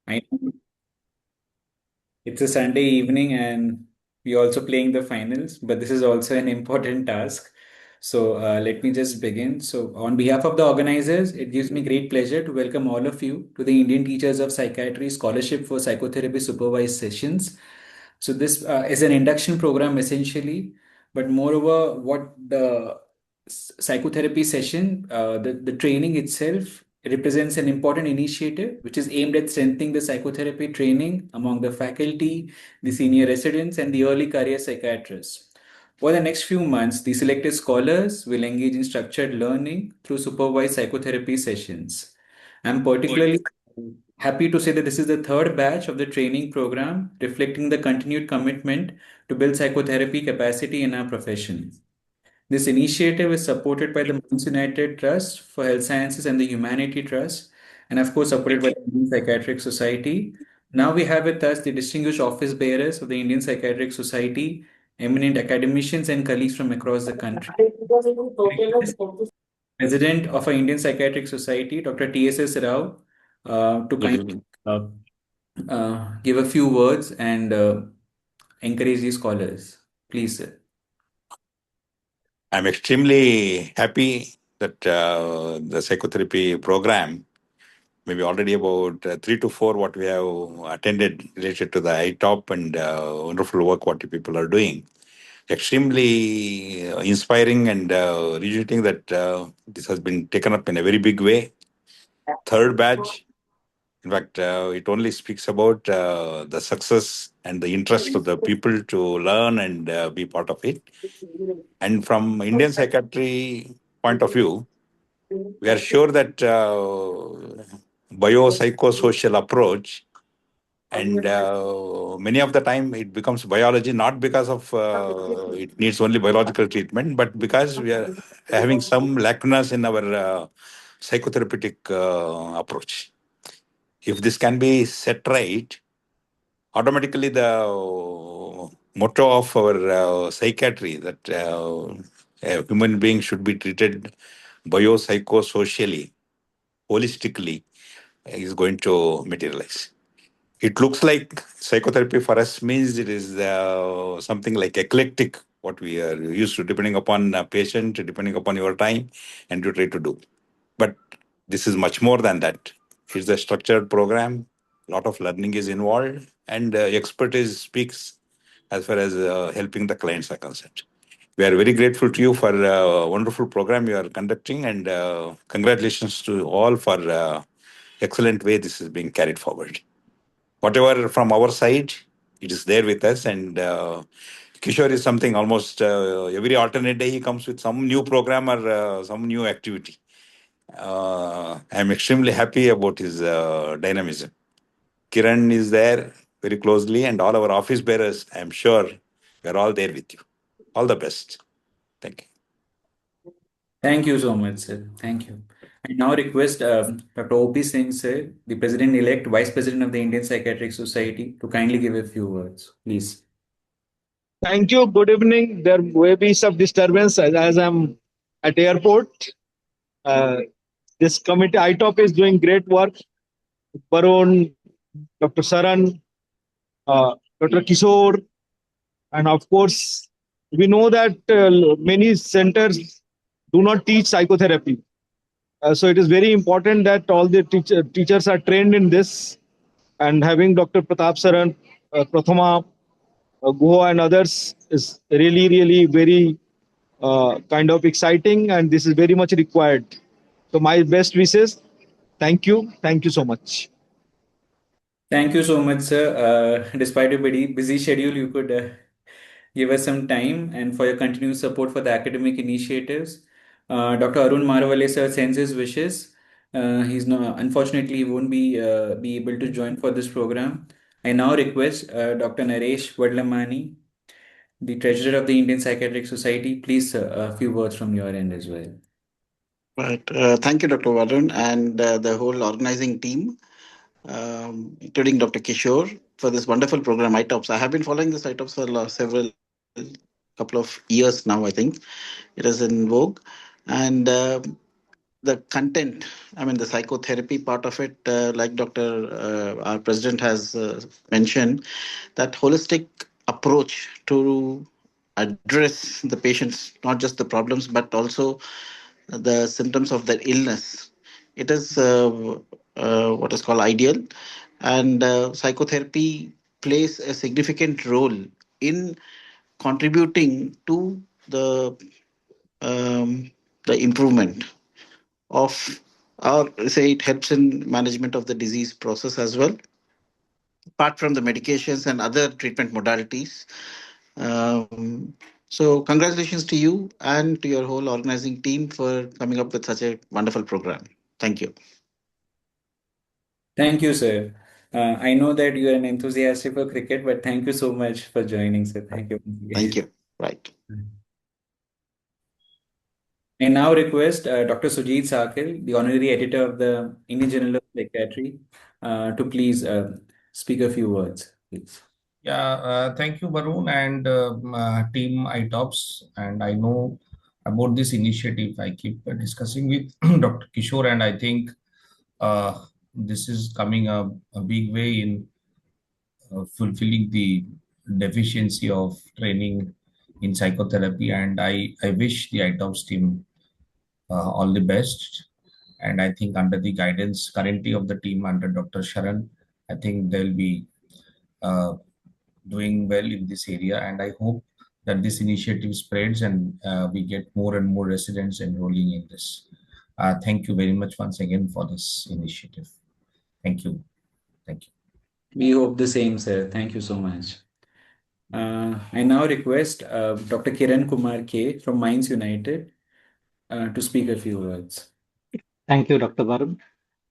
I know it's a Sunday evening and we're also playing the finals, but this is also an important task. So let me just begin. So, on behalf of the organizers, it gives me great pleasure to welcome all of you to the Indian Teachers of Psychiatry Scholarship for Psychotherapy Supervised Sessions. So, this is an induction program essentially, but moreover, what the psychotherapy session, the training itself represents an important initiative which is aimed at strengthening the psychotherapy training among the faculty, the senior residents, and the early career psychiatrists. For the next few months, the selected scholars will engage in structured learning through supervised psychotherapy sessions. I'm particularly happy to say that this is the third batch of the training program, reflecting the continued commitment to build psychotherapy capacity in our profession. This initiative is supported by the Minds United Trust for Health Sciences and the Humanity Trust, and of course, supported by the Indian Psychiatric Society. Now we have with us the distinguished office bearers of the Indian Psychiatric Society, eminent academicians and colleagues from across the country. President of our Indian Psychiatric Society, Dr. TSS Rao, to Good kindly evening. uh, give a few words and encourage the scholars. Please, sir. I'm extremely happy that the psychotherapy program, maybe already about 3 to 4 what we have attended related to the IToP and wonderful work what you people are doing. Extremely inspiring and rejuvenating that this has been taken up in a very big way. Third batch. In fact, it only speaks about the success and the interest of the people to learn and be part of it. And from Indian psychiatry point of view, we are sure that biopsychosocial approach and many of the time it becomes biology not because of it needs only biological treatment, but because we are having some lacunas in our psychotherapeutic approach. If this can be set right, automatically the motto of our psychiatry that a human being should be treated biopsychosocially, holistically, is going to materialize. It looks like psychotherapy for us means it is something like eclectic, what we are used to, depending upon a patient, depending upon your time, and you try to do. But this is much more than that. It's a structured program. A lot of learning is involved, and expertise speaks as far as helping the clients are concerned. We are very grateful to you for a wonderful program you are conducting, and congratulations to all for excellent way this is being carried forward. Whatever from our side, it is there with us, and Kishor is something almost every alternate day he comes with some new program or some new activity. I'm extremely happy about his dynamism. Kiran is there very closely, and all our office bearers, I'm sure we're all there with you. All the best. Thank you. Thank you so much, sir. Thank you. I now request Dr. O.P. Singh, sir, the President-elect, Vice President of the Indian Psychiatric Society, to kindly give a few words. Please. Thank you. Good evening. There may be some disturbance as I'm at airport. Uh, this committee, IToP, is doing great work. Varun, Dr. Sharan, Dr. Kishor, and of course, we know that many centers do not teach psychotherapy. So it is very important that all the teachers are trained in this. And having Dr. Pratap Sharan, Prathama, Guha, and others is really very kind of exciting, and this is very much required. So my best wishes. Thank you. Thank you so much. Thank you so much, sir. Despite your very busy schedule, you could give us some time and for your continued support for the academic initiatives. Dr. Arun Marwale, sir, sends his wishes. He's no, unfortunately, he won't be able to join for this program. I now request Dr. Naresh Vadlamani, the Treasurer of the Indian Psychiatric Society. Please, sir, a few words from your end as well. Right. Thank you, Dr. Varun, and the whole organizing team, including Dr. Kishor, for this wonderful program, ITops. I have been following this ITops for several couple of years now, I think. It is in vogue. And the content, I mean, the psychotherapy part of it, like our president has mentioned, that holistic approach to address the patients, not just the problems, but also the symptoms of their illness. It is what is called ideal. And psychotherapy plays a significant role in contributing to um, the improvement of, or say it helps in management of the disease process as well, apart from the medications and other treatment modalities. So congratulations to you and to your whole organizing team for coming up with such a wonderful program. Thank you. Thank you, sir. I know that you are an enthusiastic for cricket, but thank you so much for joining, sir. Thank you once Thank again. you. Right. I now request Dr. Sujit Sarkhel, the Honorary Editor of the Indian Journal of Psychiatry, to please speak a few words, please. Yeah, thank you, Varun and team ITops. And I know about this initiative. I keep discussing with Dr. Kishor, and I think this is coming a big way in fulfilling the deficiency of training in psychotherapy. And I wish the ITops team all the best. And I think under the guidance currently of the team under Dr. Sharan, I think they'll be uh, doing well in this area. And I hope that this initiative spreads and we get more and more residents enrolling in this. Thank you very much once again for this initiative. Thank you. Thank you. We hope the same, sir. Thank you so much. I now request Dr. Kiran Kumar K from Minds United to speak a few words. Thank you, Dr. Varun.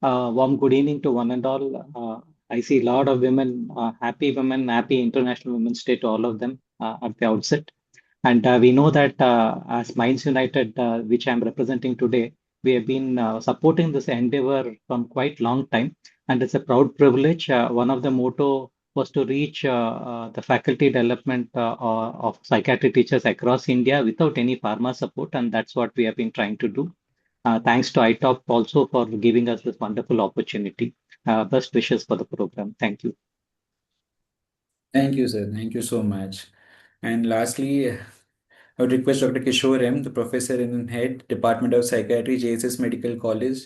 Warm good evening to one and all. I see a lot of women, happy International Women's Day to all of them at the outset. And we know that as Minds United, which I'm representing today, we have been supporting this endeavor from quite long time. And it's a proud privilege. One of the motto was to reach the faculty development of psychiatry teachers across India without any pharma support. And that's what we have been trying to do. Thanks to ITOP also for giving us this wonderful opportunity. Best wishes for the program. Thank you. Thank you, sir. Thank you so much. And lastly, I would request Dr. Kishore M, the Professor and Head, Department of Psychiatry, JSS Medical College,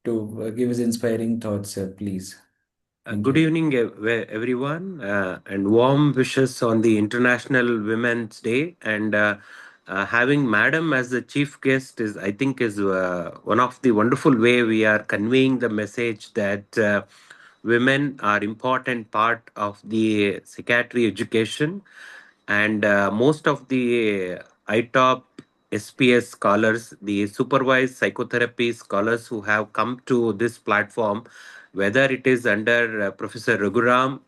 to give his inspiring thoughts, sir, please. Good evening, everyone, and warm wishes on the International Women's Day. And having Madam as the chief guest is, I think, is one of the wonderful way we are conveying the message that women are important part of the psychiatry education, and most of the ITOP SPS scholars, the supervised psychotherapy scholars who have come to this platform, whether it is under Professor Raghuram,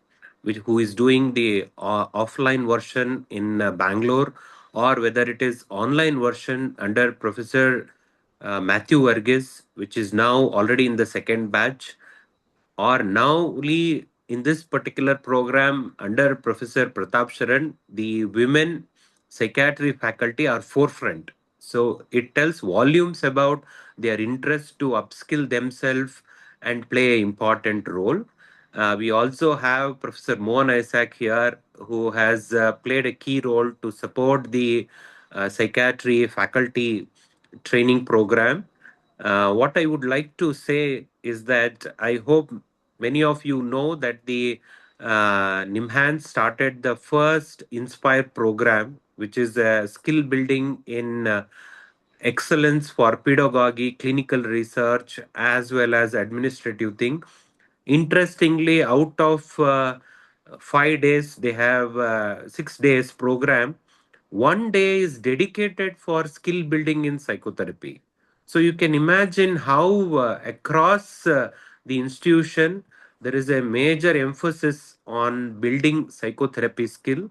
who is doing the offline version in Bangalore, or whether it is online version under Professor Matthew Varghese, which is now already in the second batch, or now only in this particular program under Professor Pratap Sharan, the women psychiatry faculty are forefront. So it tells volumes about their interest to upskill themselves and play an important role. We also have Professor Mohan Isaac here, who has played a key role to support the psychiatry faculty training program. What I would like to say is that I hope many of you know that the NIMHANS started the first Inspire program, which is a skill building in excellence for pedagogy, clinical research, as well as administrative thing. Interestingly, out of 5 days, they have 6 days program. One day is dedicated for skill building in psychotherapy. So you can imagine how across the institution there is a major emphasis on building psychotherapy skill,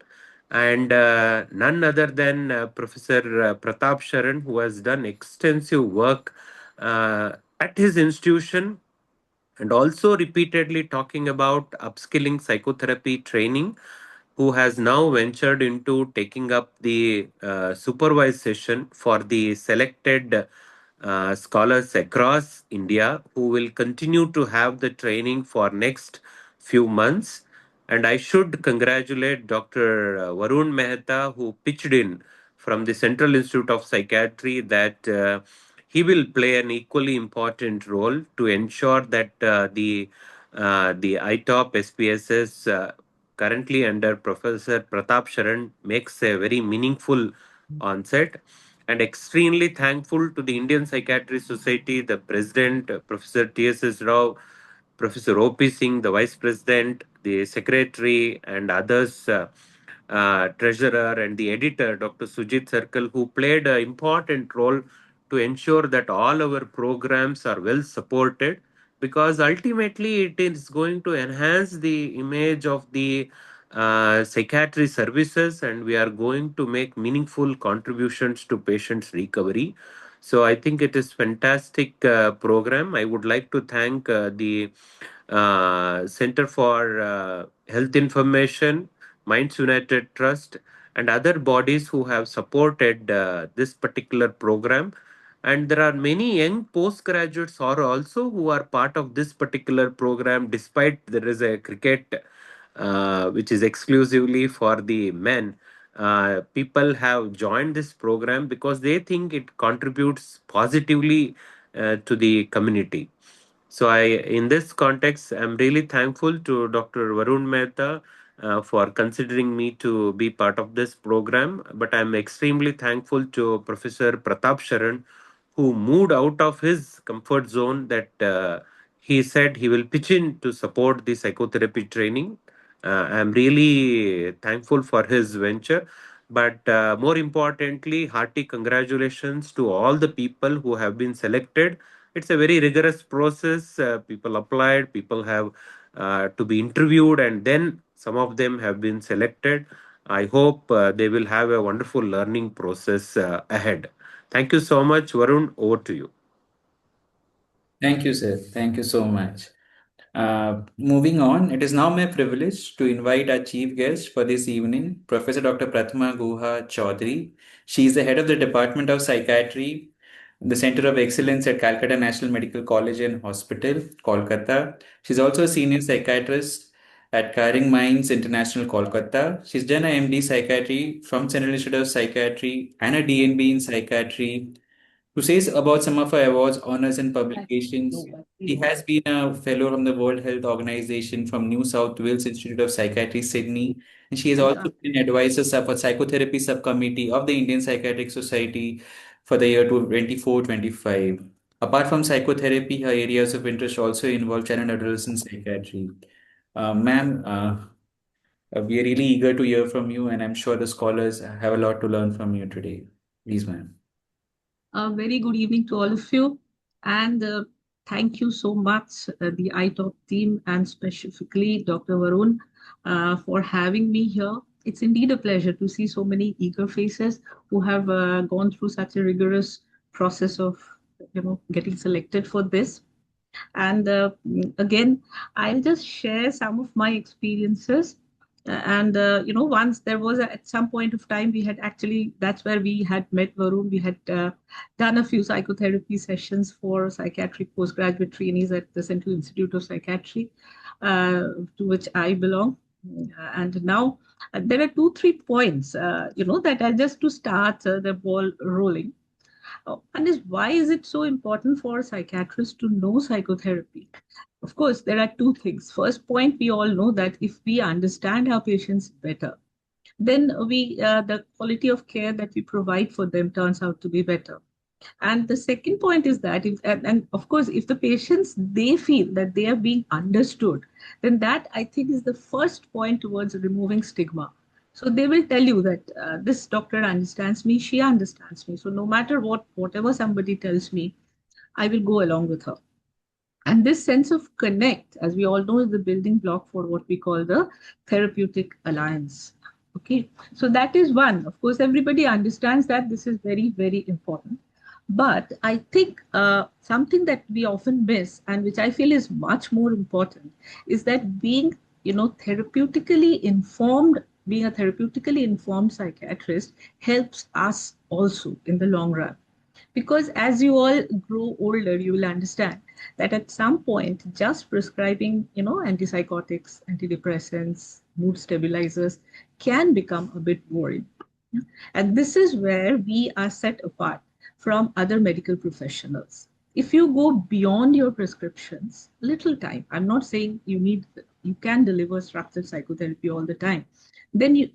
and none other than Professor Pratap Sharan, who has done extensive work at his institution and also repeatedly talking about upskilling psychotherapy training, who has now ventured into taking up the supervised session for the selected scholars across India who will continue to have the training for next few months. And I should congratulate Dr. Varun Mehta, who pitched in from the Central Institute of Psychiatry that he will play an equally important role to ensure that the IToP SPSS currently under Professor Pratap Sharan makes a very meaningful onset, and extremely thankful to the Indian Psychiatry Society, the president, Professor T.S.S. Rao, Professor O.P. Singh, the vice president, the secretary, and others, treasurer, and the editor, Dr. Sujit Sarkhel, who played an important role to ensure that all our programs are well supported, because ultimately it is going to enhance the image of the psychiatry services, and we are going to make meaningful contributions to patients' recovery. So I think it is fantastic program. I would like to thank the Center for Health Information, Minds United Trust, and other bodies who have supported this particular program. And there are many young postgraduates are also who are part of this particular program, despite there is a cricket which is exclusively for the men. People have joined this program because they think it contributes positively to the community. So in this context, I'm really thankful to Dr. Varun Mehta for considering me to be part of this program. But I'm extremely thankful to Professor Pratap Sharan, who moved out of his comfort zone. That he said he will pitch in to support the psychotherapy training. I'm really thankful for his venture. But more importantly, hearty congratulations to all the people who have been selected. It's a very rigorous process. People applied, people have to be interviewed, and then some of them have been selected. I hope they will have a wonderful learning process ahead. Thank you so much, Varun. Over to you. Thank you, sir. Thank you so much. Moving on, it is now my privilege to invite our chief guest for this evening, Professor Dr. Prathama Guha-HOD. She is the head of the Department of Psychiatry, the Center of Excellence at Calcutta National Medical College and Hospital, Kolkata. She's also a senior psychiatrist at Caring Minds International, Kolkata. She's done a MD Psychiatry from Central Institute of Psychiatry and a DNB in Psychiatry. To say about some of her awards, honors, and publications, she has been a fellow from the World Health Organization from New South Wales Institute of Psychiatry, Sydney, and she has also been advisor for psychotherapy subcommittee of the Indian Psychiatric Society for the year 24-25. Apart from psychotherapy, her areas of interest also involve child and adolescent psychiatry. Ma'am, we are really eager to hear from you, and I'm sure the scholars have a lot to learn from you today. Please, ma'am. A very good evening to all of you, and thank you so much, the IToP team, and specifically Dr. Varun, for having me here. It's indeed a pleasure to see so many eager faces who have gone through such a rigorous process of, getting selected for this. And again, I'll just share some of my experiences. And once there was at some point of time we had actually, that's where we had met Varun. We had done a few psychotherapy sessions for psychiatric postgraduate trainees at the Central Institute of Psychiatry, to which I belong. And now there are 2-3 points, that are just to start the ball rolling. One is, why is it so important for psychiatrists to know psychotherapy? Of course, there are two things. First point, we all know that if we understand our patients better, then the quality of care that we provide for them turns out to be better. And the second point is that, and of course, if the patients, they feel that they are being understood, then that, I think, is the first point towards removing stigma. So they will tell you that this doctor understands me, she understands me. So no matter whatever somebody tells me, I will go along with her. And this sense of connect, as we all know, is the building block for what we call the therapeutic alliance. Okay, so that is one. Of course, everybody understands that this is very, very important. But I think something that we often miss, and which I feel is much more important, is that being, therapeutically informed, being a therapeutically informed psychiatrist helps us also in the long run. Because as you all grow older, you will understand that at some point, just prescribing, antipsychotics, antidepressants, mood stabilizers can become a bit boring. And this is where we are set apart from other medical professionals. If you go beyond your prescriptions, little time, I'm not saying you can deliver structured psychotherapy all the time. Then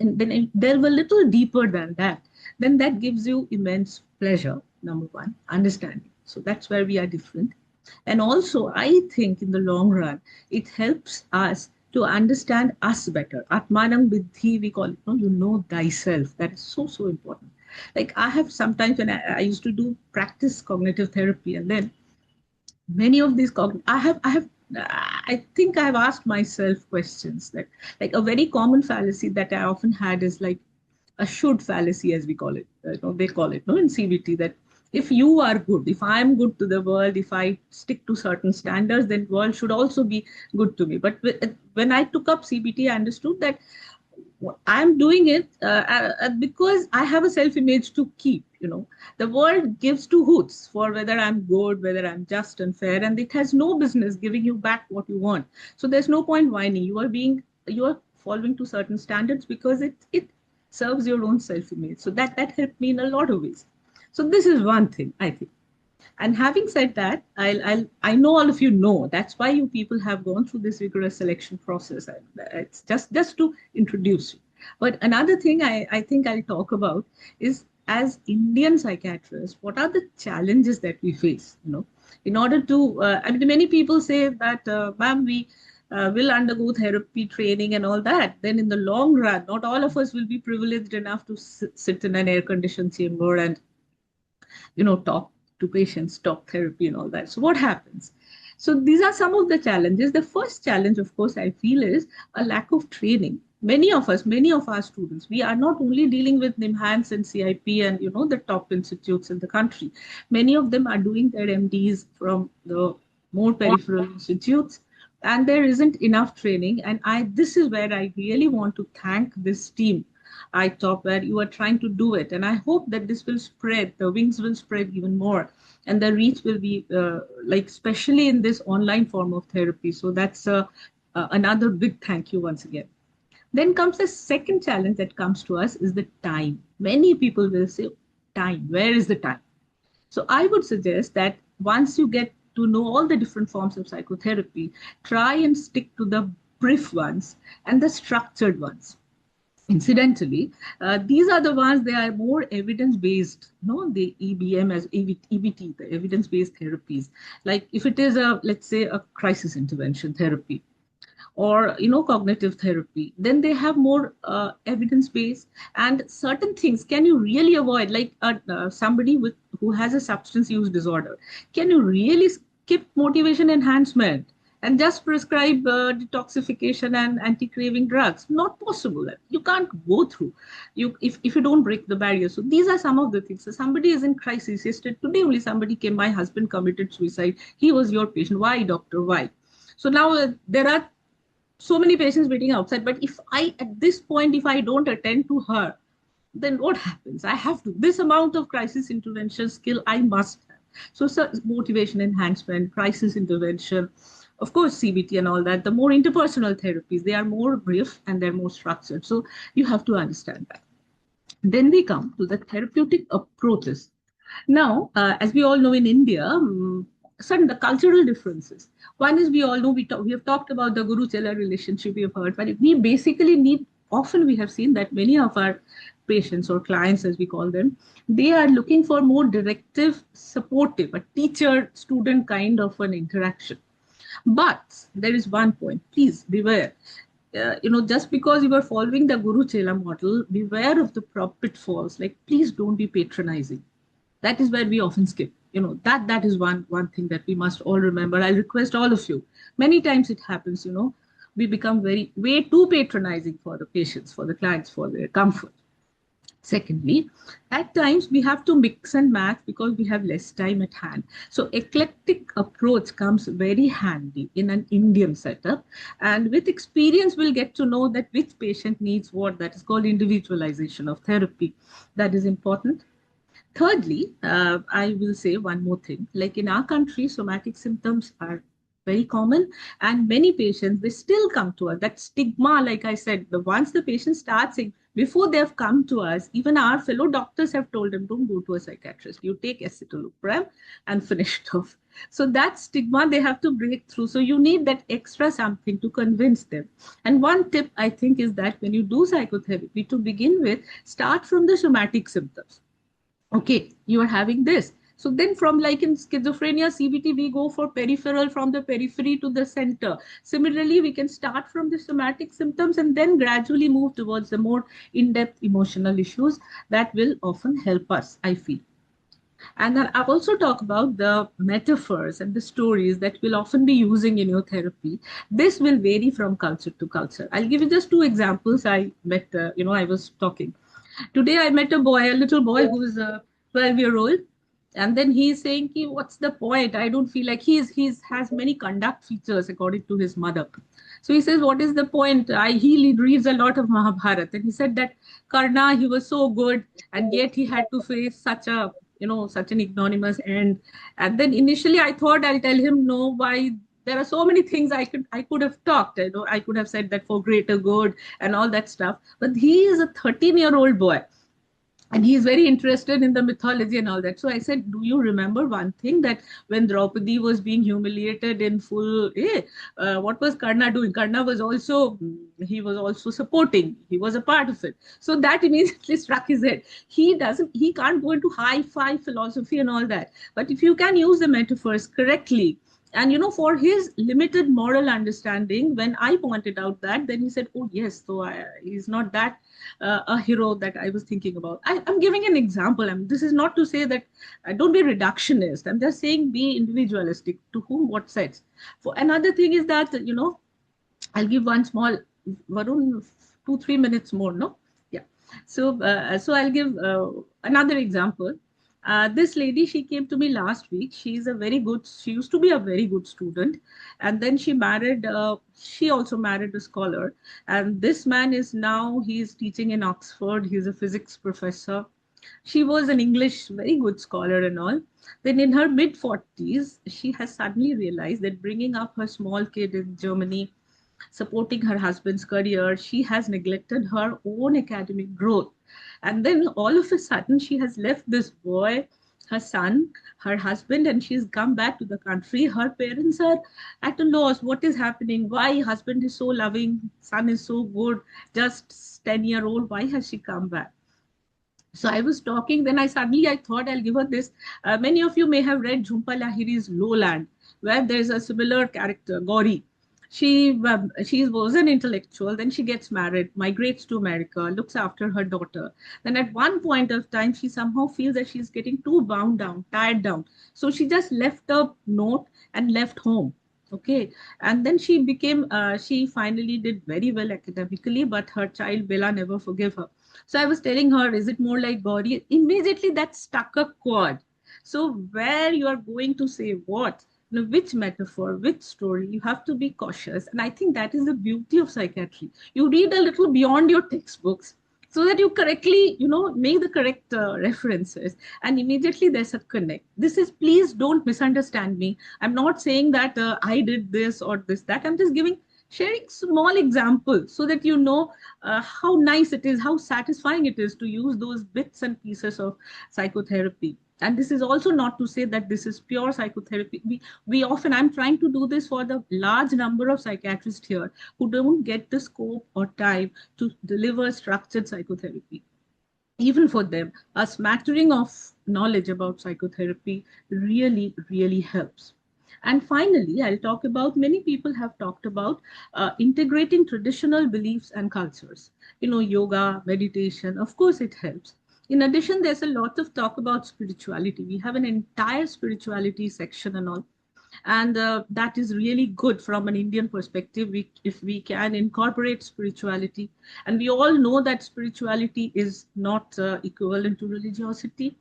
delve a little deeper than that. Then that gives you immense pleasure, number one, understanding. So that's where we are different. And also, I think in the long run, it helps us to understand us better. Atmanam Vidhi, we call it, no? You know thyself. That is so, so important. Like I have sometimes when I used to do practice cognitive therapy, and then many of these, I think I've asked myself questions that, like a very common fallacy that I often had is like, a should fallacy, as we call it. They call it, no, in CBT, that if you are good, if I'm good to the world, if I stick to certain standards, then world should also be good to me. But when I took up CBT, I understood that I'm doing it because I have a self-image to keep. The world gives two hoots for whether I'm good, whether I'm just and fair, and it has no business giving you back what you want. So there's no point whining. You are following to certain standards because it serves your own self-image. So that helped me in a lot of ways. So this is one thing, I think. And having said that, I know all of you know that's why you people have gone through this rigorous selection process. It's just to introduce you. But another thing I think I'll talk about is, as Indian psychiatrists, what are the challenges that we face? In order to, many people say that, ma'am, we will undergo therapy training and all that. Then in the long run, not all of us will be privileged enough to sit in an air-conditioned chamber and talk to patients, talk therapy and all that. So what happens? So these are some of the challenges. The first challenge, of course, I feel is a lack of training. Many of our students, we are not only dealing with NIMHANS and CIP and, the top institutes in the country. Many of them are doing their MDs from the more peripheral institutes, and there isn't enough training. And this is where I really want to thank this team, IToP, where you are trying to do it. And I hope that this will spread, the wings will spread even more, and the reach will be especially in this online form of therapy. So that's another big thank you once again. Then comes the second challenge that comes to us is the time. Many people will say, time, where is the time? So I would suggest that once you get to know all the different forms of psychotherapy, try and stick to the brief ones and the structured ones. Incidentally, these are the ones, they are more evidence-based, the EBM as EBT, the evidence-based therapies. Like if it is let's say a crisis intervention therapy or, cognitive therapy, then they have more evidence-based, and certain things can you really avoid, like somebody who has a substance use disorder. Can you really skip motivation enhancement and just prescribe detoxification and anti-craving drugs? Not possible. You can't go through if you don't break the barrier. So these are some of the things. So somebody is in crisis. Yesterday, today only somebody came, my husband committed suicide. He was your patient. Why, doctor? Why? So now there are so many patients waiting outside. But at this point, if I don't attend to her, then what happens? I have to, this amount of crisis intervention skill I must have. So motivation enhancement, crisis intervention, of course, CBT and all that, the more interpersonal therapies, they are more brief and they're more structured. So you have to understand that. Then we come to the therapeutic approaches. Now, as we all know in India, the cultural differences. One is, we all know, we have talked about the guru-chela relationship, we have heard, but we basically often we have seen that many of our patients or clients, as we call them, they are looking for more directive, supportive, a teacher-student kind of an interaction. But there is one point, please beware. Just because you are following the Guru Chela model, beware of the pitfalls. Like, please don't be patronizing. That is where we often skip. That is one thing that we must all remember. I request all of you. Many times it happens, we become way too patronizing for the patients, for the clients, for their comfort. Secondly, at times we have to mix and match because we have less time at hand. So eclectic approach comes very handy in an Indian setup. And with experience, we'll get to know that which patient needs what. That is called individualization of therapy. That is important. Thirdly, I will say one more thing. Like in our country, somatic symptoms are very common, and many patients, they still come to us. That stigma, like I said, once the patient starts saying, before they've come to us, even our fellow doctors have told them, don't go to a psychiatrist. You take escitalopram and finish it off. So that stigma they have to break through. So you need that extra something to convince them. And one tip I think is that when you do psychotherapy, to begin with, start from the somatic symptoms. Okay, you are having this. So then from like in schizophrenia, CBT, we go for peripheral, from the periphery to the center. Similarly, we can start from the somatic symptoms and then gradually move towards the more in-depth emotional issues that will often help us, I feel. And then I've also talked about the metaphors and the stories that we'll often be using in your therapy. This will vary from culture to culture. I'll give you just two examples. I met, I was talking. Today I met a boy, a little boy who's 12-year-old. And then he's saying, what's the point? I don't feel like he's has many conduct features according to his mother. So he says, what is the point? He reads a lot of Mahabharata. And he said that Karna, he was so good, and yet he had to face such an ignominious end. And then initially I thought I'll tell him no, why there are so many things I could have talked. I could have said that for greater good and all that stuff. But he is a 13-year-old boy, and he's very interested in the mythology and all that. So I said, do you remember one thing, that when Draupadi was being humiliated in full, what was Karna doing? Karna was also, he was also supporting. He was a part of it. So that immediately struck his head. He can't go into high-fi philosophy and all that. But if you can use the metaphors correctly, and for his limited moral understanding, when I pointed out that, then he said, oh yes, so he's not that a hero that I was thinking about. I'm giving an example. This is not to say that don't be reductionist. I'm just saying be individualistic. To whom what sets. For another thing is that, I'll give one small, Varun, 2-3 minutes more, no? Yeah. So I'll give another example. This lady, she came to me last week. She used to be a very good student. And then she also married a scholar. And this man he's teaching in Oxford. He's a physics professor. She was an English, very good scholar and all. Then in her mid-40s, she has suddenly realized that bringing up her small kid in Germany, supporting her husband's career, she has neglected her own academic growth. And then all of a sudden, she has left this boy, her son, her husband, and she's come back to the country. Her parents are at a loss. What is happening? Why? Husband is so loving, son is so good, just 10-year-old. Why has she come back? So I was talking, then I thought I'll give her this. Many of you may have read Jhumpa Lahiri's Lowland, where there's a similar character, Gauri. She was an intellectual, then she gets married, migrates to America, looks after her daughter. Then at one point of time, she somehow feels that she's getting too bound down, tired down. So she just left a note and left home. Okay. And then she finally did very well academically, but her child Bella never forgave her. So I was telling her, is it more like Gauri? Immediately that stuck a chord. So where you are going to say what, which metaphor, which story, you have to be cautious. And I think that is the beauty of psychiatry. You read a little beyond your textbooks so that you correctly, make the correct references, and immediately there's a connect. Please don't misunderstand me. I'm not saying that I did this or this, that. I'm just sharing small examples so that how nice it is, how satisfying it is to use those bits and pieces of psychotherapy. And this is also not to say that this is pure psychotherapy. We often, I'm trying to do this for the large number of psychiatrists here who don't get the scope or time to deliver structured psychotherapy. Even for them, a smattering of knowledge about psychotherapy really, really helps. And finally, I'll talk about, many people have talked about integrating traditional beliefs and cultures. Yoga, meditation, of course it helps. In addition, there's a lot of talk about spirituality. We have an entire spirituality section and all. And that is really good from an Indian perspective, if we can incorporate spirituality. And we all know that spirituality is not equivalent to religiosity.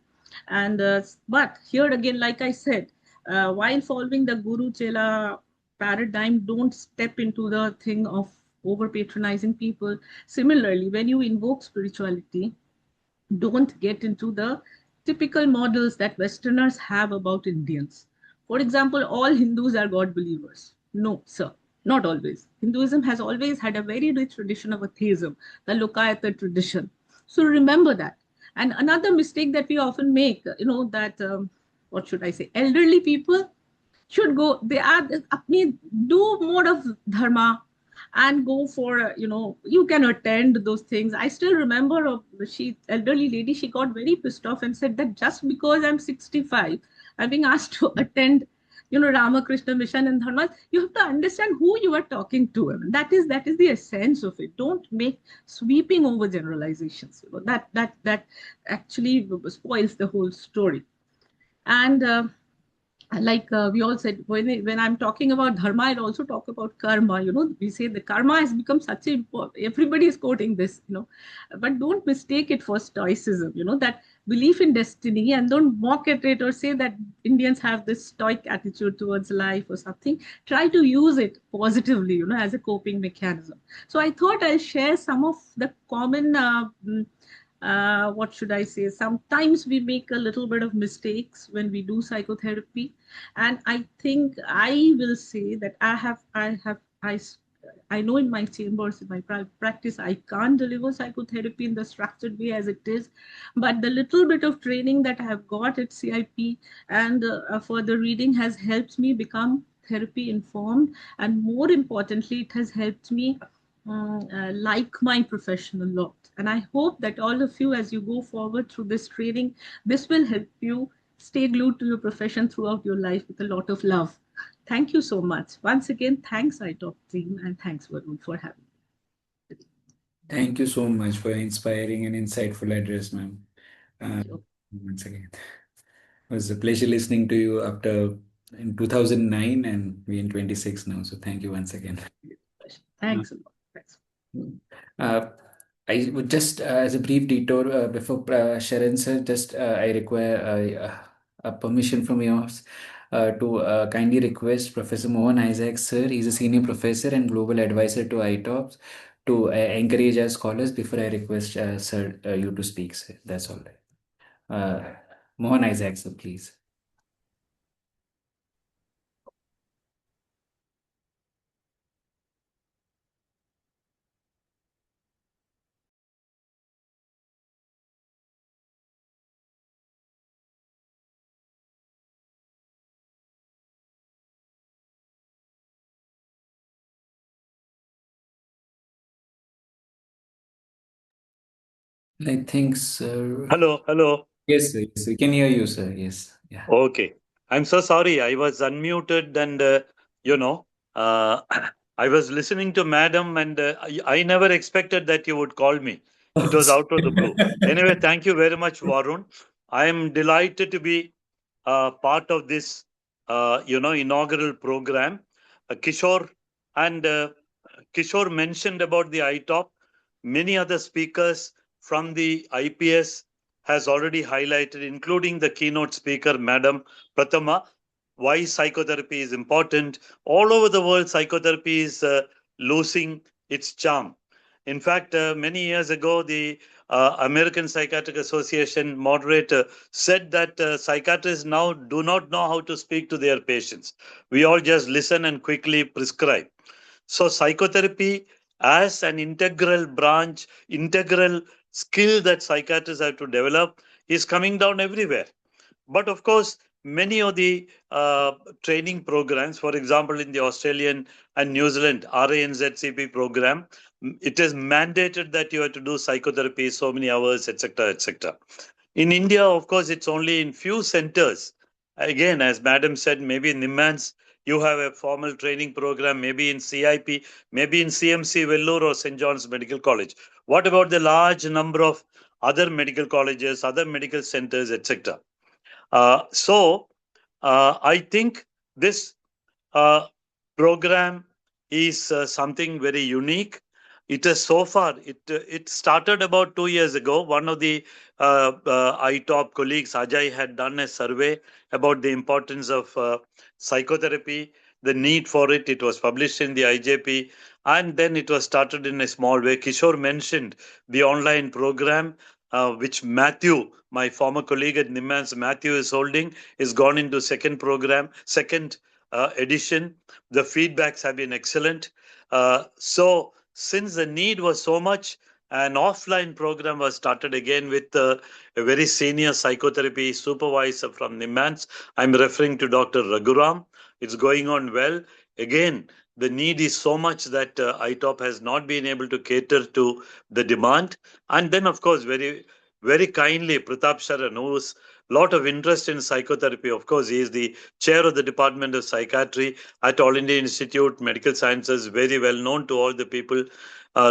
And but here again, like I said, while following the Guru Chela paradigm, don't step into the thing of over patronizing people. Similarly, when you invoke spirituality, don't get into the typical models that Westerners have about Indians. For example, all Hindus are God believers. No, sir, not always. Hinduism has always had a very rich tradition of atheism, the Lokayata tradition. So remember that. And another mistake that we often make, that, what should I say, elderly people should go, they are, do more of dharma and go for, you can attend those things. I still remember she elderly lady, she got very pissed off and said that just because I'm 65, I'm being asked to attend, Ramakrishna mission and dharma. You have to understand who you are talking to. I mean, that is the essence of it. Don't make sweeping over generalizations. That actually spoils the whole story. And like we all said, when I'm talking about dharma, I'll also talk about karma. We say the karma has become such a everybody is quoting this, but don't mistake it for stoicism, that belief in destiny, and don't mock at it or say that Indians have this stoic attitude towards life or something. Try to use it positively, as a coping mechanism. So I thought I'll share some of the common what should I say? Sometimes we make a little bit of mistakes when we do psychotherapy, and I think I will say that I know in my chambers, in my practice, I can't deliver psychotherapy in the structured way as it is, but the little bit of training that I have got at CIP and further reading has helped me become therapy informed, and more importantly, it has helped me like my profession a lot. And I hope that all of you, as you go forward through this training, this will help you stay glued to your profession throughout your life with a lot of love. Thank you so much. Once again, thanks IToP team, and thanks Varun for having me. Thank you so much for an inspiring and insightful address, ma'am. Once again, it was a pleasure listening to you after in 2009, and we in 26 now. So thank you once again. Thanks a lot. Thanks. I would just, as a brief detour before Sharan sir, just I require a permission from yours to kindly request Professor Mohan Isaac sir. He's a senior professor and global advisor to ITops to encourage our scholars before I request sir you to speak, sir. That's all right. Mohan Isaac sir, please. I think, sir. Hello. Yes, sir. Yes, we can hear you, sir. Yes. Yeah. Okay. I'm so sorry. I was unmuted and, uh, I was listening to Madam and I never expected that you would call me. It was out of the blue. Anyway, thank you very much, Varun. I am delighted to be part of this, inaugural program. Kishor and Kishor mentioned about the IToP. Many other speakers from the IPS has already highlighted, including the keynote speaker, Madam Prathama, why psychotherapy is important. All over the world, psychotherapy is losing its charm. In fact, many years ago, the American Psychiatric Association moderator said that psychiatrists now do not know how to speak to their patients. We all just listen and quickly prescribe. So psychotherapy as an integral branch, integral skill that psychiatrists have to develop is coming down everywhere. But of course, many of the training programs, for example, in the Australian and New Zealand RANZCP program, it is mandated that you have to do psychotherapy so many hours, etc., etc. In India, of course, it's only in few centers. Again, as Madam said, maybe in Nimmans, you have a formal training program, maybe in CIP, maybe in CMC Vellore or St. John's Medical College. What about the large number of other medical colleges, other medical centers, etc.? I think this program is something very unique. It is so far, it started about 2 years ago. One of the IToP colleagues, Ajay, had done a survey about the importance of psychotherapy, the need for it. It was published in the IJP, and then it was started in a small way. Kishor mentioned the online program. which Matthew, my former colleague at NIMANS, Matthew is holding, is gone into second edition. The feedbacks have been excellent. So since the need was so much, an offline program was started again with a very senior psychotherapy supervisor from NIMANS. I'm referring to Dr. Raghuram. It's going on well. Again, the need is so much that IToP has not been able to cater to the demand. And then, of course, very, very kindly, Pratap Sharan, who's lot of interest in psychotherapy. Of course, he is the chair of the Department of Psychiatry at All India Institute Medical Sciences, very well known to all the people.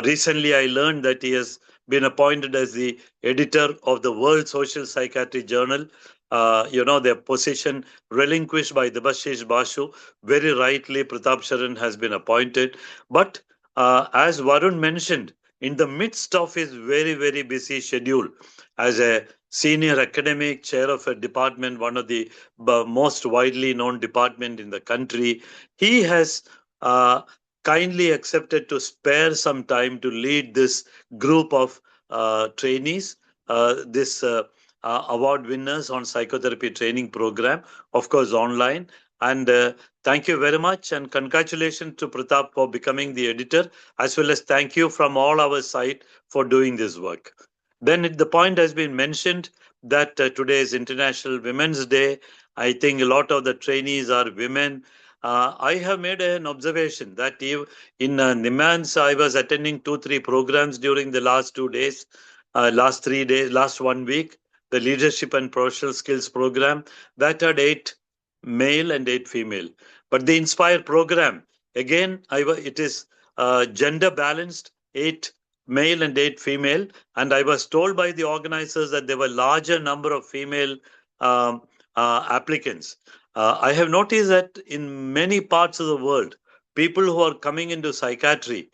Recently, I learned that he has been appointed as the editor of the World Social Psychiatry Journal. Their position relinquished by Debashish Basu. Very rightly, Pratap Sharan has been appointed. But as Varun mentioned, in the midst of his very, very busy schedule as a senior academic chair of a department, one of the most widely known department in the country, he has kindly accepted to spare some time to lead this group of trainees, this award winners on psychotherapy training program, of course online. And thank you very much, and congratulations to Pratap for becoming the editor, as well as thank you from all our side for doing this work. Then the point has been mentioned that today is International Women's Day. I think a lot of the trainees are women. I have made an observation that in NIMANS, I was attending 2-3 programs during the last 2 days, last 3 days, last 1 week, the Leadership and Professional Skills program, that had 8 male and 8 female. But the Inspire program, again, it is gender balanced, 8 male and 8 female. And I was told by the organizers that there were larger number of female applicants. I have noticed that in many parts of the world, people who are coming into psychiatry,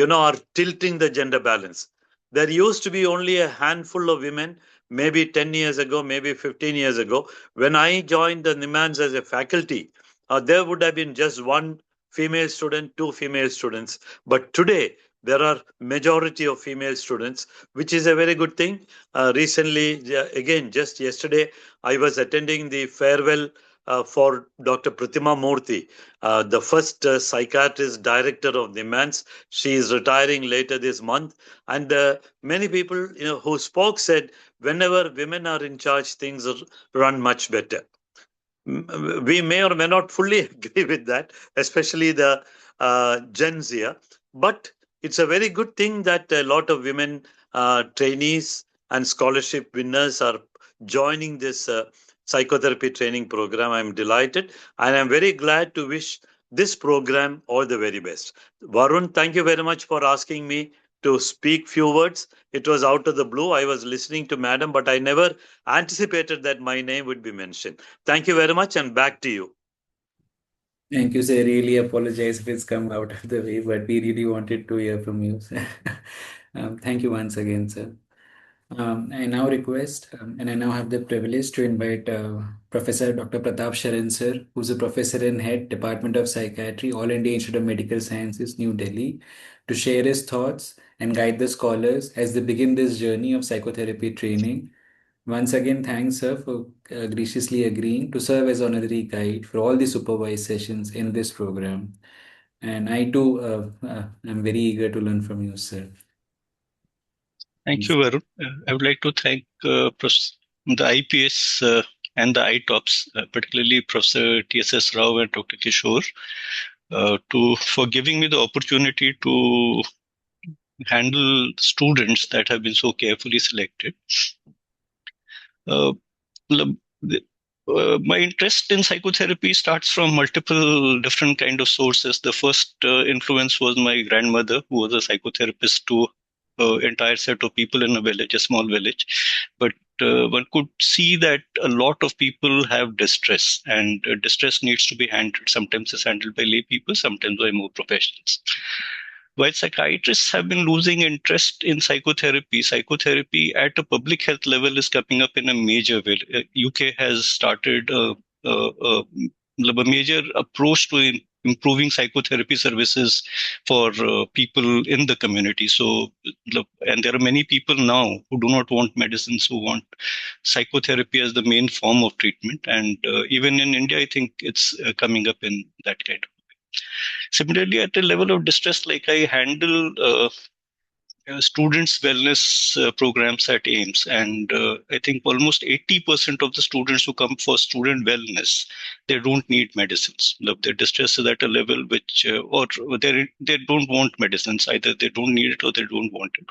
are tilting the gender balance. There used to be only a handful of women, maybe 10 years ago, maybe 15 years ago. When I joined the NIMANS as a faculty, there would have been just 1 female student, 2 female students. But today, there are majority of female students, which is a very good thing. Recently, again, just yesterday, I was attending the farewell for Dr. Prathama Murthy, the first psychiatrist director of NIMANS. She is retiring later this month. And many people who spoke said, whenever women are in charge, things run much better. We may or may not fully agree with that, especially the Gen Z. But it's a very good thing that a lot of women trainees and scholarship winners are joining this psychotherapy training program. I'm delighted, and I'm very glad to wish this program all the very best. Varun, thank you very much for asking me to speak few words. It was out of the blue. I was listening to Madam, but I never anticipated that my name would be mentioned. Thank you very much, and back to you. Thank you, sir. I really apologize if it's come out of the way, but we really wanted to hear from you. Thank you once again, sir. I now request, and I now have the privilege to invite Professor Dr. Pratap Sharan, sir, who's a professor and head, Department of Psychiatry, All India Institute of Medical Sciences, New Delhi, to share his thoughts and guide the scholars as they begin this journey of psychotherapy training. Once again, thanks, sir, for graciously agreeing to serve as honorary guide for all the supervised sessions in this program. And I too am very eager to learn from you, sir. Thank you, Varun. I would like to thank the IPS and the IToPs, particularly Professor T.S.S. Rao and Dr. Kishor, for giving me the opportunity to handle students that have been so carefully selected. My interest in psychotherapy starts from multiple different kind of sources. The first influence was my grandmother, who was a psychotherapist to entire set of people in a village, a small village. But one could see that a lot of people have distress, and distress needs to be handled. Sometimes it's handled by lay people, sometimes by more professionals. While psychiatrists have been losing interest in psychotherapy, psychotherapy at a public health level is coming up in a major way. UK has started a major approach to improving psychotherapy services for people in the community. So, and there are many people now who do not want medicines, who want psychotherapy as the main form of treatment. And even in India, I think it's coming up in that kind of way. Similarly, at a level of distress, like I handle students' wellness programs at AIIMS, and I think almost 80% of the students who come for student wellness, they don't need medicines. Their distress is at a level which, or they don't want medicines. Either they don't need it or they don't want it.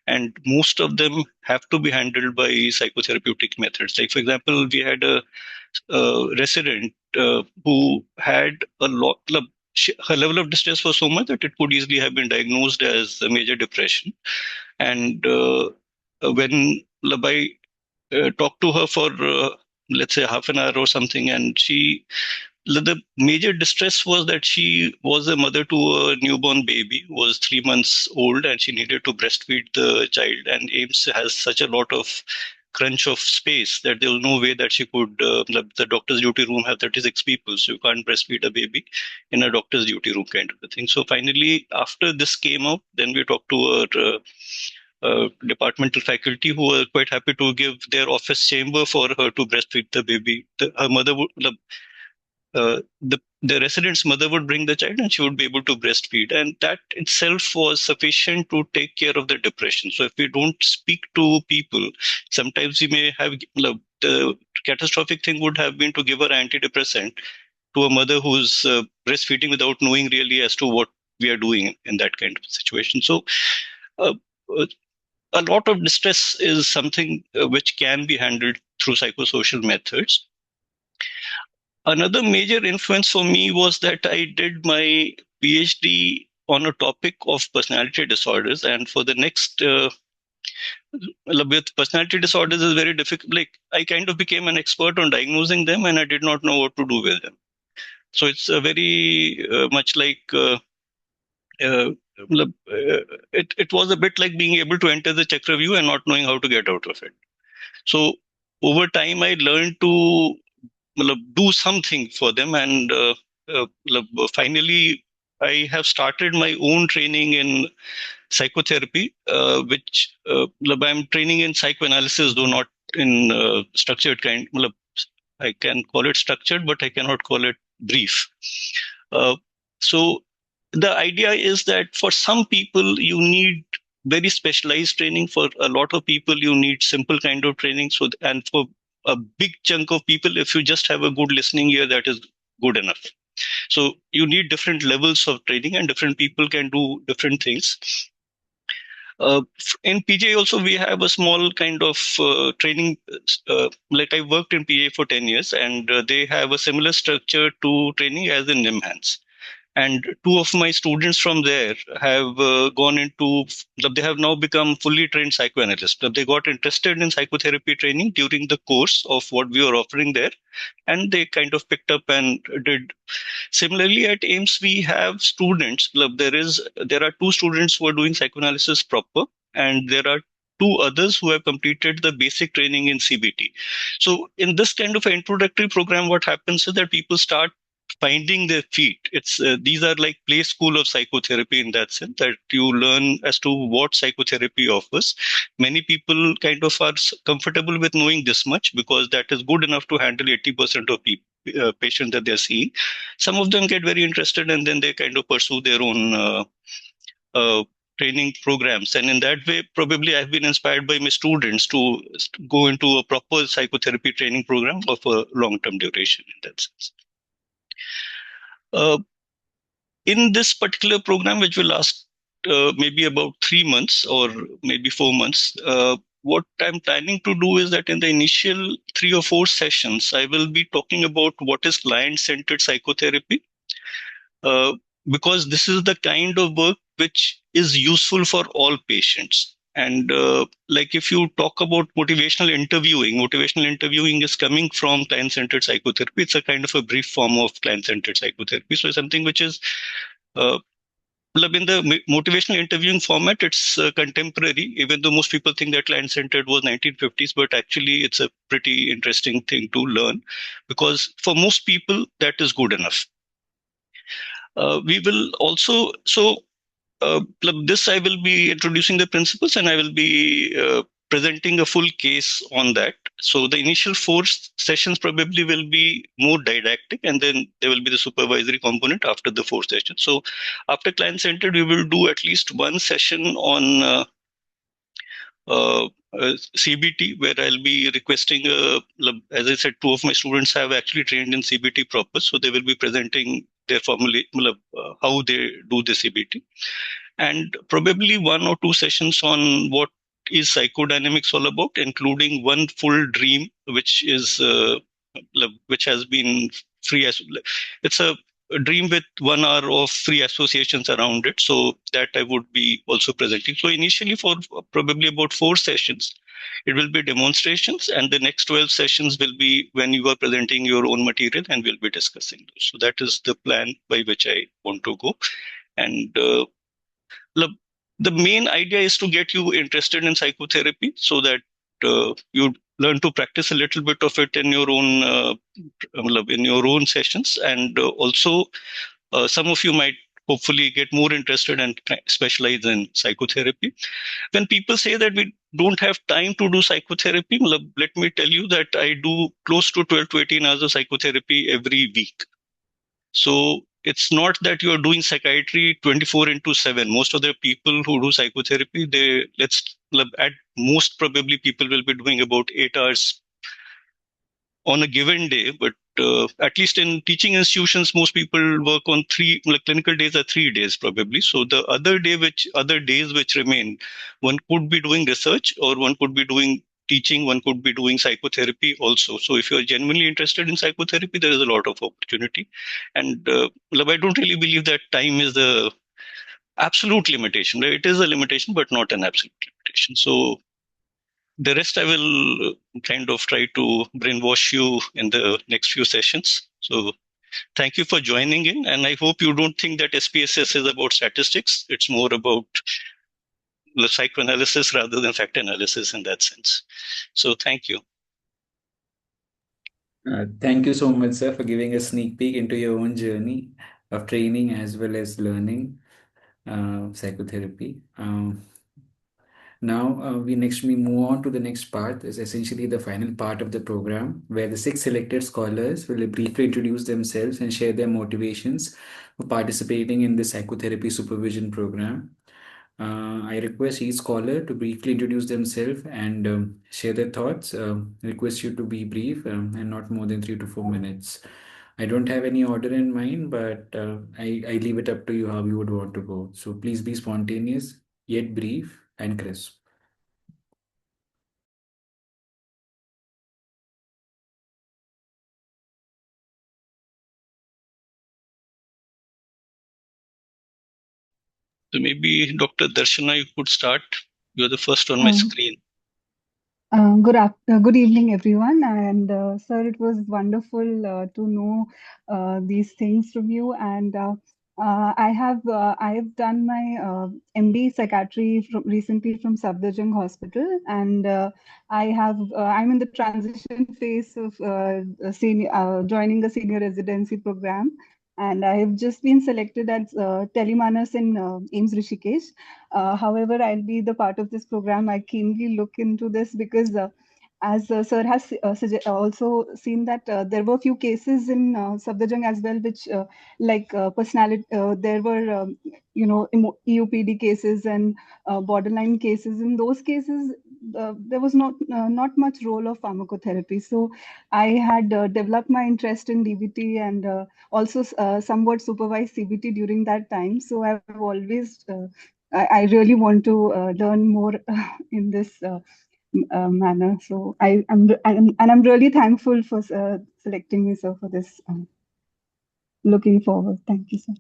And most of them have to be handled by psychotherapeutic methods. Like, for example, we had a resident who had a lot. Her level of distress was so much that it could easily have been diagnosed as a major depression. And when I talked to her for, let's say, half an hour or something, and the major distress was that she was a mother to a newborn baby who was 3 months old, and she needed to breastfeed the child. And AIIMS has such a lot of crunch of space that there was no way that she could, the doctor's duty room have 36 people, so you can't breastfeed a baby in a doctor's duty room kind of a thing. So finally, after this came out, then we talked to our departmental faculty, who were quite happy to give their office chamber for her to breastfeed the baby. Her mother would, the resident's mother would bring the child and she would be able to breastfeed. And that itself was sufficient to take care of the depression. So if we don't speak to people, sometimes we may have, the catastrophic thing would have been to give her antidepressant to a mother who's breastfeeding without knowing really as to what we are doing in that kind of situation. So a lot of distress is something which can be handled through psychosocial methods. Another major influence for me was that I did my PhD on a topic of personality disorders, and for the next with personality disorders is very difficult. Like, I kind of became an expert on diagnosing them, and I did not know what to do with them. So it's very much like it was a bit like being able to enter the Chakravyuh and not knowing how to get out of it. So over time, I learned to do something for them, and finally I have started my own training in psychotherapy, which I'm training in psychoanalysis, though not in structured kind. I can call it structured, but I cannot call it brief. So the idea is that for some people you need very specialized training. For a lot of people you need simple kind of training. So, and for a big chunk of people, if you just have a good listening ear, that is good enough. So you need different levels of training, and different people can do different things. In PJ also, we have a small kind of training. Like, I worked in PJ for 10 years, and they have a similar structure to training as in NIMHANS. And two of my students from there have gone into, they have now become fully trained psychoanalysts. They got interested in psychotherapy training during the course of what we were offering there, and they kind of picked up and did. Similarly, at AIIMS, we have students. There are 2 students who are doing psychoanalysis proper, and there are 2 others who have completed the basic training in CBT. So in this kind of an introductory program, what happens is that people start finding their feet. It's these are like play school of psychotherapy in that sense, that you learn as to what psychotherapy offers. Many people kind of are comfortable with knowing this much because that is good enough to handle 80% of patients that they're seeing. Some of them get very interested, and then they kind of pursue their own training programs. And in that way, probably I've been inspired by my students to go into a proper psychotherapy training program of a long-term duration in that sense. In this particular program, which will last maybe about 3 months or maybe 4 months, what I'm planning to do is that in the initial 3 or 4 sessions, I will be talking about what is client-centered psychotherapy, because this is the kind of work which is useful for all patients. And like, if you talk about motivational interviewing is coming from client-centered psychotherapy. It's a kind of a brief form of client-centered psychotherapy. So it's something which is in the motivational interviewing format, it's contemporary, even though most people think that client-centered was 1950s, but actually it's a pretty interesting thing to learn, because for most people that is good enough. We will also, this I will be introducing the principles and I will be presenting a full case on that. So the initial 4 sessions probably will be more didactic, and then there will be the supervisory component after the 4 sessions. So after client centered, we will do at least 1 session on CBT, where I'll be requesting, as I said, 2 of my students have actually trained in CBT proper, so they will be presenting their formula, how they do the CBT, and probably 1 or 2 sessions on what is psychodynamics all about, including 1 full dream, which is which has been free as it's a dream with 1 hour of free associations around it. So that I would be also presenting. So initially for probably about 4 sessions, it will be demonstrations, and the next 12 sessions will be when you are presenting your own material and we'll be discussing those. So that is the plan by which I want to go. And the main idea is to get you interested in psychotherapy so that you learn to practice a little bit of it in your own sessions, and also some of you might hopefully get more interested and specialize in psychotherapy. When people say that we don't have time to do psychotherapy, let me tell you that I do close to 12 to 18 hours of psychotherapy every week. So it's not that you are doing psychiatry 24/7. Most of the people who do psychotherapy, at most probably people will be doing about 8 hours on a given day, but at least in teaching institutions, most people work on 3, clinical days are 3 days probably. So the other days which remain, one could be doing research, or one could be doing teaching, one could be doing psychotherapy also. So if you're genuinely interested in psychotherapy, there is a lot of opportunity. And I don't really believe that time is the absolute limitation. It is a limitation, but not an absolute limitation. So the rest I will kind of try to brainwash you in the next few sessions. So thank you for joining in. And I hope you don't think that SPSS is about statistics. It's more about the psychoanalysis rather than fact analysis in that sense. So thank you. Thank you so much, sir, for giving a sneak peek into your own journey of training as well as learning psychotherapy. Now, we move on to the next part. Is essentially the final part of the program, where the 6 selected scholars will briefly introduce themselves and share their motivations for participating in the psychotherapy supervision program. I request each scholar to briefly introduce themselves and share their thoughts. Request you to be brief and not more than 3 to 4 minutes. I don't have any order in mind, but I leave it up to you how you would want to go. So please be spontaneous, yet brief and crisp. So maybe Dr. Darshana, you could start. You're the first on my screen. Good evening, everyone. And sir, it was wonderful to know these things from you. And I have done my MD Psychiatry recently from Safdarjung Hospital, and I'm in the transition phase of joining a senior residency program. And I have just been selected as Telemanas in AIIMS Rishikesh. However, I'll be the part of this program. I keenly look into this because as sir has also seen that there were a few cases in Safdarjung as well, which personality, there were, EUPD cases and borderline cases. In those cases, there was not much role of pharmacotherapy. So I had developed my interest in DBT and also somewhat supervised CBT during that time. So I've always, I really want to learn more in this manner. So I'm really thankful for selecting me, sir, for this. Looking forward. Thank you, sir.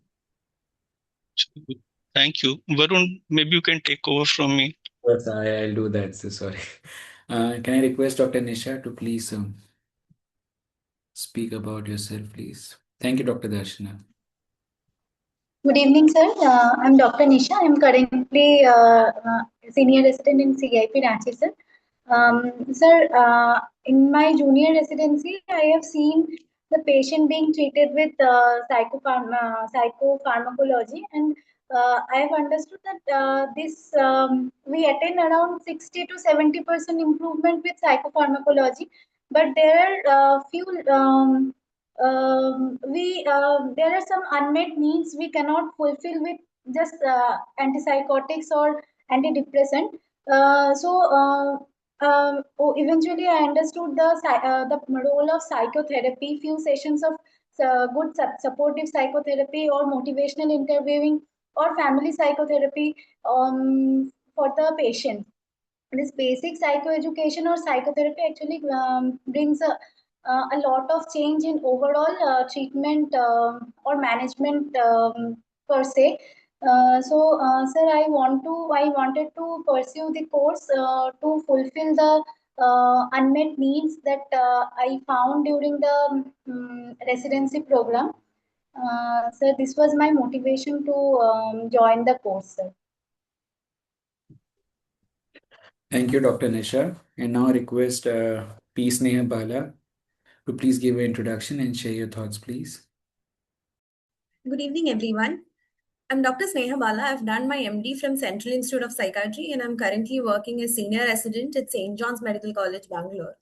Thank you. Varun, maybe you can take over from me. Yes, I'll do that. So sorry. Can I request Dr. Nisha to please speak about yourself, please? Thank you, Dr. Darshana. Good evening, sir. I'm Dr. Nisha. I'm currently senior resident in CIP Ranchi, sir. Sir, in my junior residency, I have seen the patient being treated with psychopharmacology, and I have understood that this we attain around 60 to 70% improvement with psychopharmacology, but there are few we there are some unmet needs we cannot fulfill with just antipsychotics or antidepressant. Eventually, I understood the role of psychotherapy. Few sessions of good supportive psychotherapy or motivational interviewing or family psychotherapy for the patient. This basic psychoeducation or psychotherapy actually brings a lot of change in overall treatment or management per se. Sir, I wanted to pursue the course to fulfill the unmet needs that I found during the residency program. Sir, this was my motivation to join the course, sir. Thank you, Dr. Nisha. And now I request P. Sneha Bala to please give an introduction and share your thoughts, please. Good evening, everyone. I'm Dr. Sneha Bala. I've done my MD from Central Institute of Psychiatry, and I'm currently working as senior resident at St. John's Medical College, Bangalore.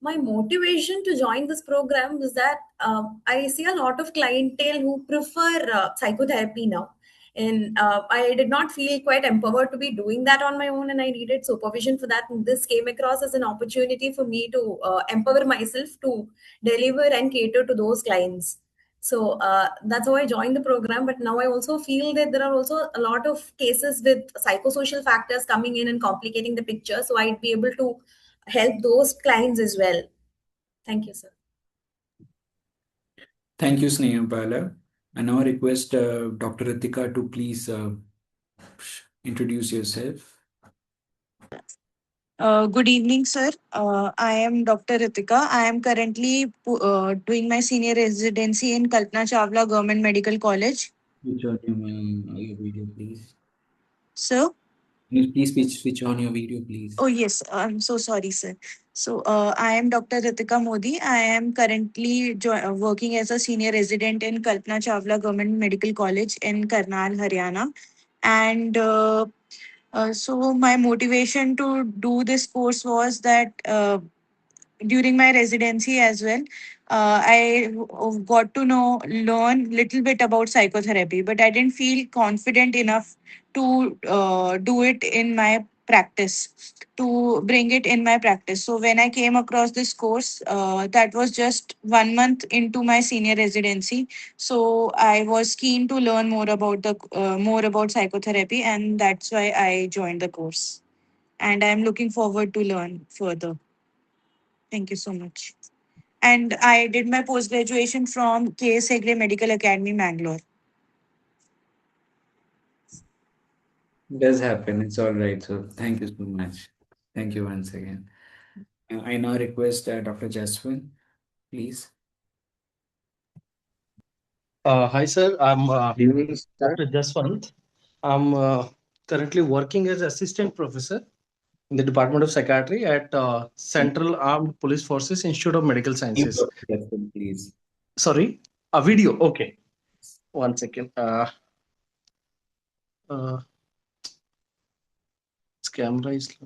My motivation to join this program was that I see a lot of clientele who prefer psychotherapy now. And I did not feel quite empowered to be doing that on my own, and I needed supervision for that. And this came across as an opportunity for me to empower myself to deliver and cater to those clients. So that's how I joined the program. But now I also feel that there are also a lot of cases with psychosocial factors coming in and complicating the picture. So I'd be able to help those clients as well. Thank you, sir. Thank you, Sneha Bala. And now I request Dr. Ritika to please introduce yourself. Good evening, sir. I am Dr. Ritika. I am currently doing my senior residency in Kalpana Chawla Government Medical College. Switch on your video, please. Sir? Can you please switch on your video, please? Oh, yes. I'm so sorry, sir. So, I am Dr. Ritika Modi. I am currently working as a senior resident in Kalpana Chawla Government Medical College in Karnal, Haryana. And so my motivation to do this course was that during my residency as well, I got to learn little bit about psychotherapy, but I didn't feel confident enough to do it in my practice, to bring it in my practice. So when I came across this course, that was just 1 month into my senior residency. So I was keen to learn more about psychotherapy, and that's why I joined the course. And I'm looking forward to learn further. Thank you so much. And I did my post graduation from K.S. Hegde Medical Academy, Bangalore. It does happen. It's all right. So thank you so much. Thank you once again. I now request Dr. Jaswin, please. Hi, sir. I'm Dr. Jaswant. I'm currently working as assistant professor in the Department of Psychiatry at Central Armed Police Forces Institute of Medical Sciences. Jaswin, please. Sorry, a video. Okay, 1 second. This camera is.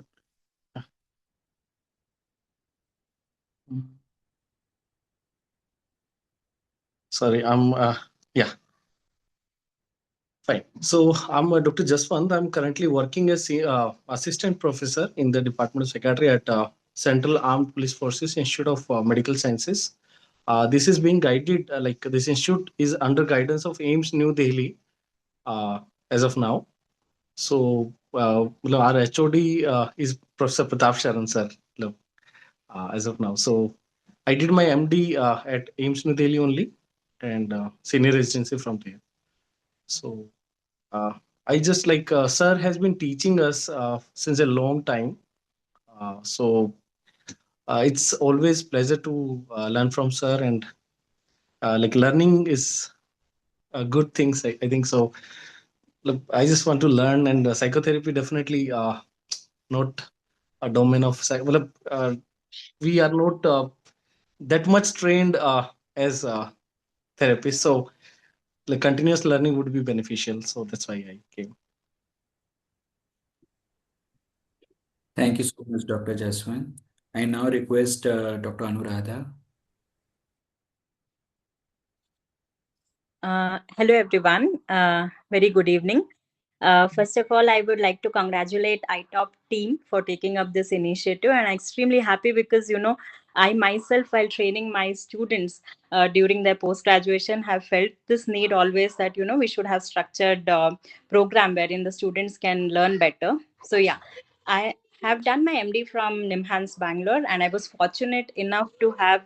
Sorry, yeah. Fine. So I'm Dr. Jaswant. I'm currently working as assistant professor in the Department of Psychiatry at Central Armed Police Forces Institute of Medical Sciences. This is being guided, this institute is under guidance of AIIMS New Delhi as of now. So our HOD is Professor Pratap Sharan, sir, as of now. So I did my MD at AIIMS New Delhi only, and senior residency from there. So I just sir has been teaching us since a long time. So it's always pleasure to learn from sir, and learning is a good thing. I think so. Look, I just want to learn, and psychotherapy definitely not a domain of we are not that much trained as a therapist. So the continuous learning would be beneficial. So that's why I came. Thank you so much, Dr. Jaswant. I now request Dr. Anuradha. Hello, everyone. Very good evening. First of all, I would like to congratulate IToP team for taking up this initiative, and I'm extremely happy because I myself, while training my students during their post graduation, have felt this need always that we should have structured program wherein the students can learn better. So yeah, I have done my MD from NIMHANS Bangalore, and I was fortunate enough to have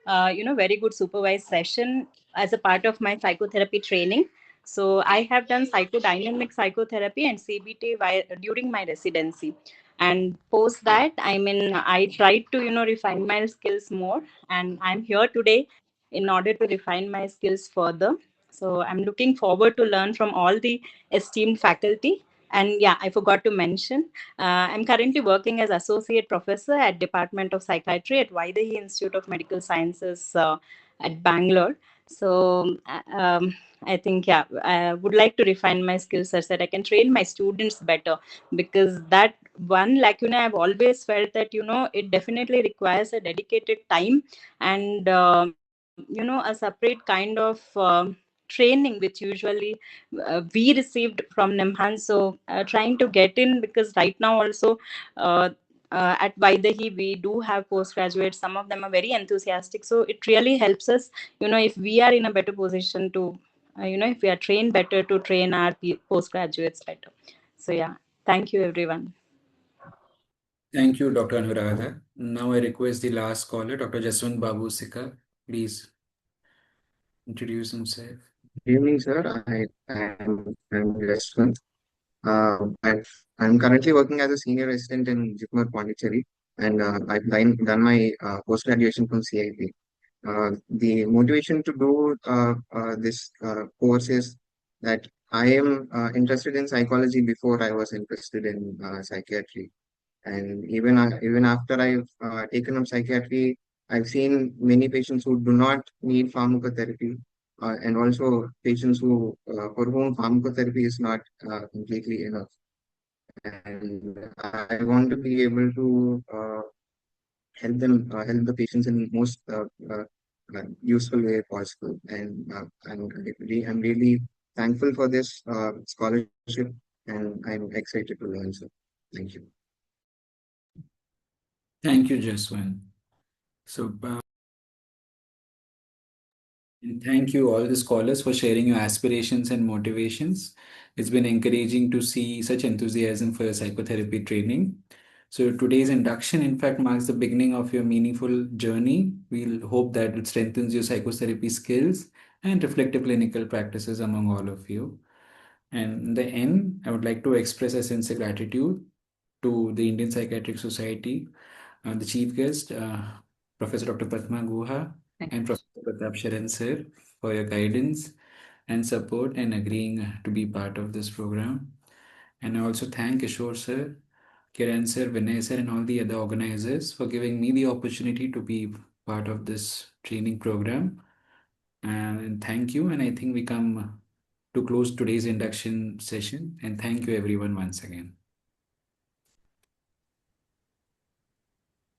very good supervised session as a part of my psychotherapy training. So I have done psychodynamic psychotherapy and CBT during my residency. And post that, I tried to, refine my skills more. And I'm here today in order to refine my skills further. So I'm looking forward to learn from all the esteemed faculty. And yeah, I forgot to mention, I'm currently working as associate professor at Department of Psychiatry at Vaidehi Institute of Medical Sciences at Bangalore. So I think, yeah, I would like to refine my skills such that I can train my students better, because that one lacuna I've always felt that, it definitely requires a dedicated time and, a separate kind of training, which usually we received from Nimhan. So trying to get in, because right now also at Vaidehi, we do have postgraduates. Some of them are very enthusiastic. So it really helps us, if we are in a better position to, if we are trained better, to train our postgraduates better. So yeah, thank you, everyone. Thank you, Dr. Anuradha. Now I request the last caller, Dr. Jaswant Babu Sikar. Please introduce himself. Good evening, sir. I'm Yashwant. I'm currently working as a senior resident in Jipmer, Pondicherry, and done my post graduation from CIP. The motivation to do this course is that I am interested in psychology before I was interested in psychiatry. And even after I've taken up psychiatry, I've seen many patients who do not need pharmacotherapy, and also patients who for whom pharmacotherapy is not completely enough. And I want to be able to help the patients in most useful way possible. And I'm really thankful for this scholarship, and I'm excited to learn. So, thank you. Thank you, Jaswant. So, and thank you all the scholars for sharing your aspirations and motivations. It's been encouraging to see such enthusiasm for your psychotherapy training. So today's induction, in fact, marks the beginning of your meaningful journey. We'll hope that it strengthens your psychotherapy skills and reflective clinical practices among all of you. And in the end, I would like to express a sincere gratitude to the Indian Psychiatric Society, the chief guest, Professor Dr. Prathama Guha, and Professor Pratap Sharan sir, for your guidance and support and agreeing to be part of this program. And I also thank Kishor sir, Kiran sir, Vinay sir, and all the other organizers for giving me the opportunity to be part of this training program. And thank you. And I think we come to close today's induction session. And thank you, everyone, once again.